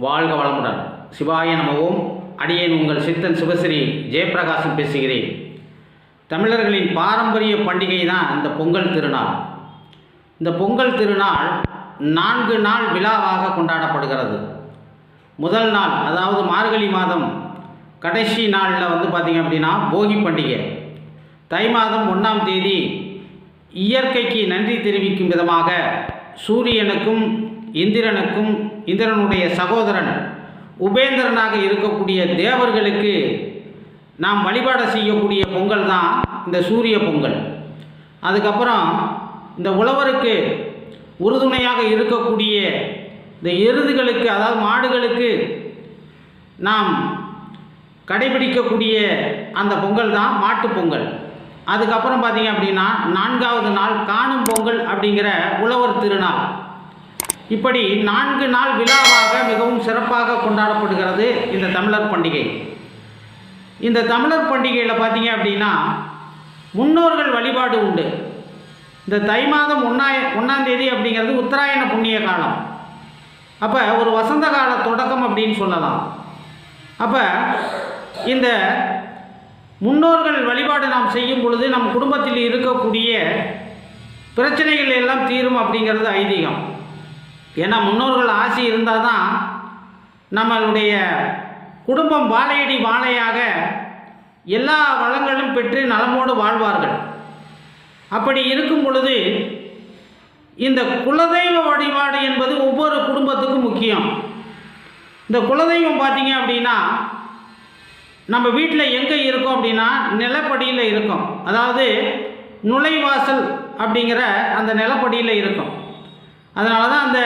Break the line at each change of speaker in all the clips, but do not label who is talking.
வாழ்க வளமுடன். சிவாய நமவோம். அடியேன் உங்கள் சித்தன் சிவஸ்ரீ ஜெயப்பிரகாசம் பேசுகிறேன். தமிழர்களின் பாரம்பரிய பண்டிகை தான் இந்த பொங்கல் திருநாள். இந்த பொங்கல் திருநாள் 4 நாள் விழாவாக கொண்டாடப்படுகிறது. முதல் நாள், அதாவது மார்கழி மாதம் கடைசி நாளில் பார்த்திங்க அப்படின்னா போகி பண்டிகை. தை மாதம் 1ஆம் தேதி இயற்கைக்கு நன்றி தெரிவிக்கும் விதமாக சூரியனுக்கும் இந்திரனுடைய சகோதரன் உபேந்திரனாக இருக்கக்கூடிய தேவர்களுக்கு நாம் வழிபாடு செய்யக்கூடிய பொங்கல் தான் இந்த சூரிய பொங்கல். அதுக்கப்புறம் இந்த உழவருக்கு உறுதுணையாக இருக்கக்கூடிய இந்த எருதுகளுக்கு, அதாவது மாடுகளுக்கு நாம் கடைபிடிக்கக்கூடிய அந்த பொங்கல் தான் மாட்டுப் பொங்கல். அதுக்கப்புறம் பார்த்திங்க அப்படின்னா 4வது நாள் காணும் பொங்கல் அப்படிங்கிற உழவர் திருநாள். இப்படி 4 நாள் விழாவாக மிகவும் சிறப்பாக கொண்டாடப்படுகிறது இந்த தமிழர் பண்டிகை. இந்த தமிழர் பண்டிகையில் பார்த்திங்க அப்படின்னா முன்னோர்கள் வழிபாடு உண்டு. இந்த தை மாதம் 1ஆம் தேதி அப்படிங்கிறது உத்தராயண புண்ணிய காலம். அப்போ ஒரு வசந்த கால தொடக்கம் அப்படின்னு சொல்லலாம். அப்போ இந்த முன்னோர்கள் வழிபாடு நாம் செய்யும் பொழுது நம் குடும்பத்தில் இருக்கக்கூடிய பிரச்சனைகள் எல்லாம் தீரும் அப்படிங்கிறது ஐதீகம். ஏன்னா முன்னோர்கள் ஆசி இருந்தால் தான் நம்மளுடைய குடும்பம் வாழையடி வாழையாக எல்லா வளங்களும் பெற்று நலமோடு வாழ்வார்கள். அப்படி இருக்கும் பொழுது இந்த குலதெய்வ வழிபாடு என்பது ஒவ்வொரு குடும்பத்துக்கும் முக்கியம். இந்த குலதெய்வம் பார்த்திங்க அப்படின்னா நம்ம வீட்டில் எங்கே இருக்கோம் அப்படின்னா நிலப்படியில் இருக்கும். அதாவது நுழைவாசல் அப்படிங்கிற அந்த நிலப்படியில் இருக்கும். அதனால தான் அந்த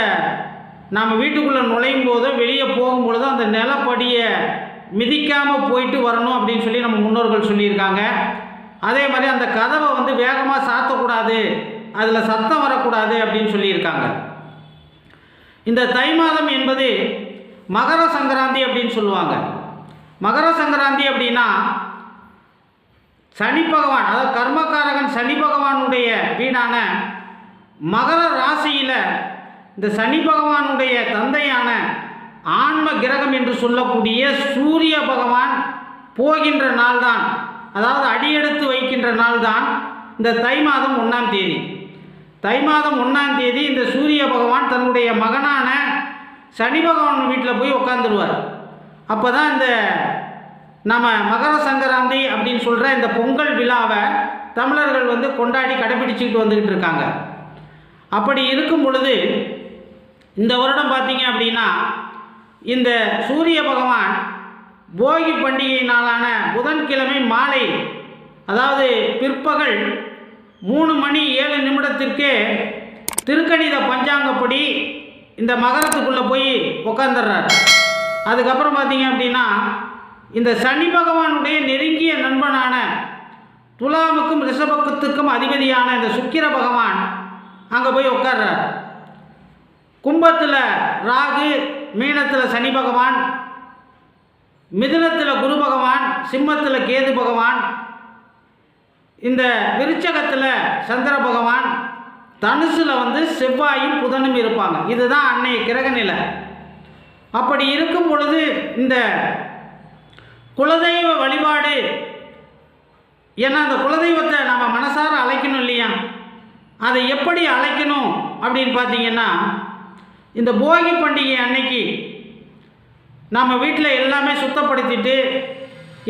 நம்ம வீட்டுக்குள்ளே நுழையும் போதோ வெளியே போகும்பொழுதோ அந்த நிலப்படியை மிதிக்காமல் போயிட்டு வரணும் அப்படின்னு சொல்லி நம்ம முன்னோர்கள் சொல்லியிருக்காங்க. அதே மாதிரி அந்த கதவை வேகமாக சாத்தக்கூடாது, அதில் சத்தம் வரக்கூடாது அப்படின்னு சொல்லியிருக்காங்க. இந்த தை மாதம் என்பது மகர சங்கராந்தி அப்படின்னு சொல்லுவாங்க. மகர சங்கராந்தி அப்படின்னா சனி பகவான், அதாவது கர்மகாரகன் சனி பகவானுடைய வீடான மகர ராசியில் இந்த சனி பகவானுடைய தந்தையான ஆன்ம கிரகம் என்று சொல்லக்கூடிய சூரிய பகவான் போகின்ற நாள் தான், அதாவது அடியெடுத்து வைக்கின்ற நாள் தான் இந்த தை மாதம் 1ஆம் தேதி. தை மாதம் 1ஆம் தேதி இந்த சூரிய பகவான் தன்னுடைய மகனான சனி பகவான் வீட்டில் போய் உட்காந்துருவார். அப்போ தான் இந்த நம்ம மகர சங்கராந்தி அப்படின்னு சொல்கிற இந்த பொங்கல் விழாவை தமிழர்கள் கொண்டாடி கடைபிடிச்சிக்கிட்டு வந்துக்கிட்டு இருக்காங்க. அப்படி இருக்கும் பொழுது இந்த வருடம் பார்த்திங்க அப்படின்னா இந்த சூரிய பகவான் போகி பண்டிகை நாளான புதன்கிழமை மாலை, அதாவது பிற்பகல் 3:07 திருக்கணித பஞ்சாங்கப்படி இந்த மகரத்துக்குள்ளே போய் உட்காந்துடுறார். அதுக்கப்புறம் பார்த்திங்க அப்படின்னா இந்த சனி பகவானுடைய நெருங்கிய நண்பனான துலாமுக்கும் ரிஷபத்துக்கும் அதிபதியான இந்த சுக்கிர பகவான் அங்கே போய் உட்கார்றார். கும்பத்தில் ராகு, மீனத்தில் சனி பகவான், மிதுனத்தில் குரு பகவான், சிம்மத்தில் கேது பகவான், இந்த விருச்சகத்தில் சந்திர பகவான், தனுசில் செவ்வாயும் புதனும் இருப்பாங்க. இதுதான் அன்னைய கிரக நிலை. அப்படி இருக்கும் பொழுது இந்த குலதெய்வ வழிபாடு, ஏன்னா அந்த குலதெய்வத்தை நம்ம மனசார அழைக்கணும் இல்லையா? அதை எப்படி அழைக்கணும் அப்படின்னு பார்த்தீங்கன்னா இந்த போகி பண்டிகை அன்னைக்கு நம்ம வீட்டில் எல்லாமே சுத்தப்படுத்திட்டு,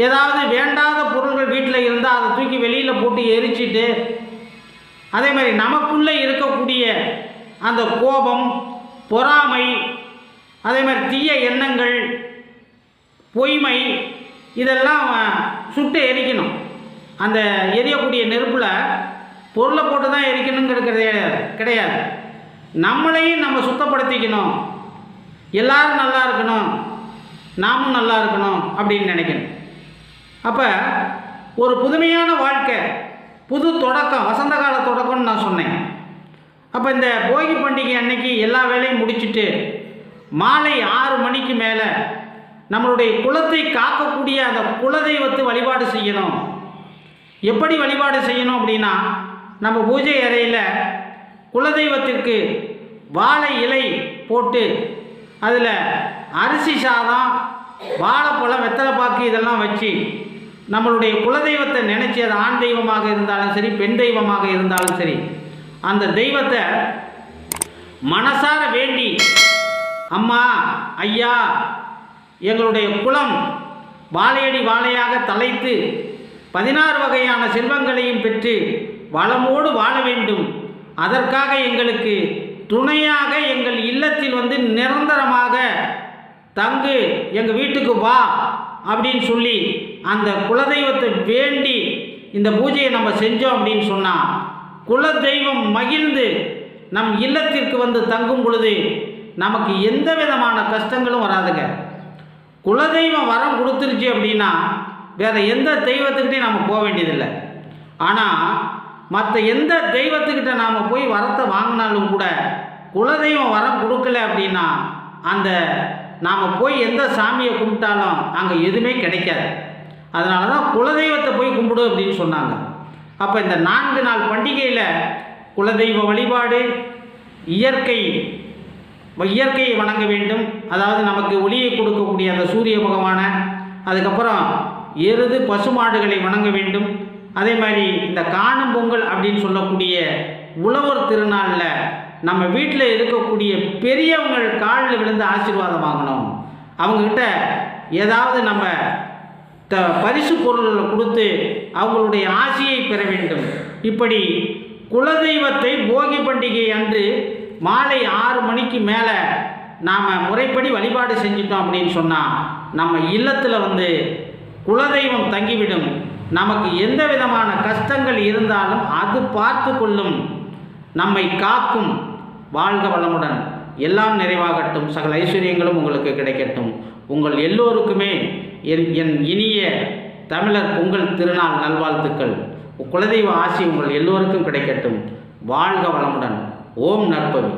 ஏதாவது வேண்டாத பொருள்கள் வீட்டில் இருந்தால் அதை தூக்கி வெளியில் போட்டு எரிச்சிட்டு, அதே மாதிரி நமக்குள்ளே இருக்கக்கூடிய அந்த கோபம், பொறாமை, அதே மாதிரி தீய எண்ணங்கள், பொய்மை, இதெல்லாம் சுட்டு எரிக்கணும். அந்த எரியக்கூடிய நெருப்பில் பொருளை போட்டு தான் எரிக்கணுங்கிறது கிடையாது. நம்மளையும் நம்ம சுத்தப்படுத்திக்கணும். எல்லாரும் நல்லா இருக்கணும், நாமும் நல்லா இருக்கணும் அப்படின்னு நினைக்கணும். அப்போ ஒரு புதுமையான வாழ்க்கை, புது தொடக்கம், வசந்த கால தொடக்கம்னு நான் சொன்னேன். அப்போ இந்த போகி பண்டிகை அன்னைக்கு எல்லா வேலையும் முடிச்சுட்டு மாலை 6 மணிக்கு மேலே நம்மளுடைய குலத்தை காக்கக்கூடிய அந்த குலதெய்வத்தை வழிபாடு செய்யணும். எப்படி வழிபாடு செய்யணும் அப்படின்னா, நம்ம பூஜை அறையில் குலதெய்வத்திற்கு வாழை இலை போட்டு அதில் அரிசி சாதம், வாழைப்பழம், வெத்தலைப்பாக்கு இதெல்லாம் வச்சு நம்மளுடைய குலதெய்வத்தை நினச்சி, அது ஆண் தெய்வமாக இருந்தாலும் சரி, பெண் தெய்வமாக இருந்தாலும் சரி, அந்த தெய்வத்தை மனசார வேண்டி, அம்மா, ஐயா, எங்களுடைய குலம் வாழையடி வாழையாக தலைத்து 16 வகையான செல்வங்களையும் பெற்று வளமோடு வாழ வேண்டும், அதற்காக எங்களுக்கு துணையாக எங்கள் இல்லத்தில் வந்து நிரந்தரமாக தங்கு, எங்கள் வீட்டுக்கு வா அப்படின்னு சொல்லி அந்த குலதெய்வத்தை வேண்டி இந்த பூஜையை நம்ம செஞ்சோம் அப்படின்னு சொன்னால், குலதெய்வம் மகிழ்ந்து நம் இல்லத்திற்கு வந்து தங்கும் பொழுது நமக்கு எந்த விதமான கஷ்டங்களும் வராதுங்க. குலதெய்வம் வரம் கொடுத்துருச்சு அப்படின்னா வேறு எந்த தெய்வத்துக்கிட்டையும் நாம் போக வேண்டியதில்லை. ஆனால் மற்ற எந்த தெய்வத்துக்கிட்ட நாம் போய் வரத்தை வாங்கினாலும் கூட குலதெய்வம் வரம் கொடுக்கல அப்படின்னா அந்த நாம் போய் எந்த சாமியை கும்பிட்டாலும் அங்கே எதுவுமே கிடைக்காது. அதனால தான் குலதெய்வத்தை போய் கும்பிடு அப்படின்னு சொன்னாங்க. அப்போ இந்த 4 நாள் பண்டிகையில் குலதெய்வ வழிபாடு, இயற்கையை வணங்க வேண்டும். அதாவது நமக்கு ஒளியை கொடுக்கக்கூடிய அந்த சூரிய பகவானை, அதுக்கப்புறம் எருது, பசுமாடுகளை வணங்க வேண்டும். அதே மாதிரி இந்த காணும் பொங்கல் அப்படின்னு சொல்லக்கூடிய உழவர் திருநாளில் நம்ம வீட்டில் இருக்கக்கூடிய பெரியவங்கள் காலில் விழுந்து ஆசீர்வாதம் வாங்கணும். அவங்கக்கிட்ட ஏதாவது நம்ம பரிசு பொருள்களை கொடுத்து அவங்களுடைய ஆசையை பெற வேண்டும். இப்படி குலதெய்வத்தை போகி பண்டிகை அன்று மாலை 6 மணிக்கு மேலே நாம் முறைப்படி வழிபாடு செஞ்சிட்டோம் அப்படின்னு சொன்னால் நம்ம இல்லத்தில் வந்து குலதெய்வம் தங்கிவிடும். நமக்கு எந்த விதமான கஷ்டங்கள் இருந்தாலும் அது பார்த்து கொள்ளும், நம்மை காக்கும். வாழ்க வளமுடன், எல்லாம் நிறைவாகட்டும், சகல ஐஸ்வர்யங்களும் உங்களுக்கு கிடைக்கட்டும். உங்கள் எல்லோருக்குமே என் இனிய தமிழர் பொங்கல் திருநாள் நல்வாழ்த்துக்கள். குலதெய்வ ஆசி உங்கள் எல்லோருக்கும் கிடைக்கட்டும். வாழ்க வளமுடன். ஓம் நற்பவி.